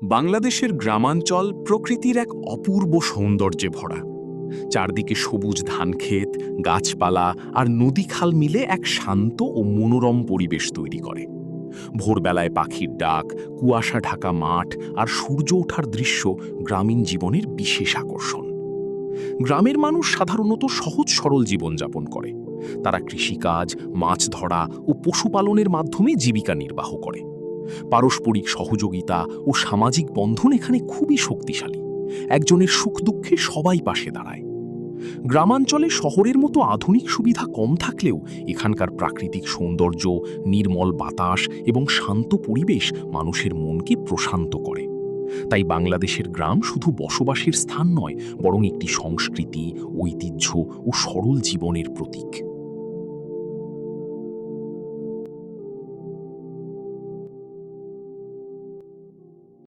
বাংলাদেশের গ্রামাঞ্চল প্রকৃতির এক অপূর্ব সৌন্দর্যে ভরা। চারদিকে সবুজ ধানক্ষেত, গাছপালা আর নদী খাল মিলে এক শান্ত ও মনোরম পরিবেশ তৈরি করে। ভোরবেলায় পাখির ডাক, কুয়াশা ঢাকা মাঠ আর সূর্য ওঠার দৃশ্য গ্রামীণ জীবনের বিশেষ আকর্ষণ। গ্রামের মানুষ সাধারণত সহজ সরল জীবনযাপন করে। তারা কৃষিকাজ, মাছ ধরা ও পশুপালনের মাধ্যমে জীবিকা নির্বাহ করে। পারস্পরিক সহযোগিতা ও সামাজিক বন্ধন এখানে খুবই শক্তিশালী। একজনের সুখ দুঃখে সবাই পাশে দাঁড়ায়। গ্রামাঞ্চলে শহরের মতো আধুনিক সুবিধা কম থাকলেও এখানকার প্রাকৃতিক সৌন্দর্য, নির্মল বাতাস এবং শান্ত পরিবেশ মানুষের মনকে প্রশান্ত করে। তাই বাংলাদেশের গ্রাম শুধু বসবাসের স্থান নয়, বরং একটি সংস্কৃতি, ঐতিহ্য ও সরল জীবনের প্রতীক।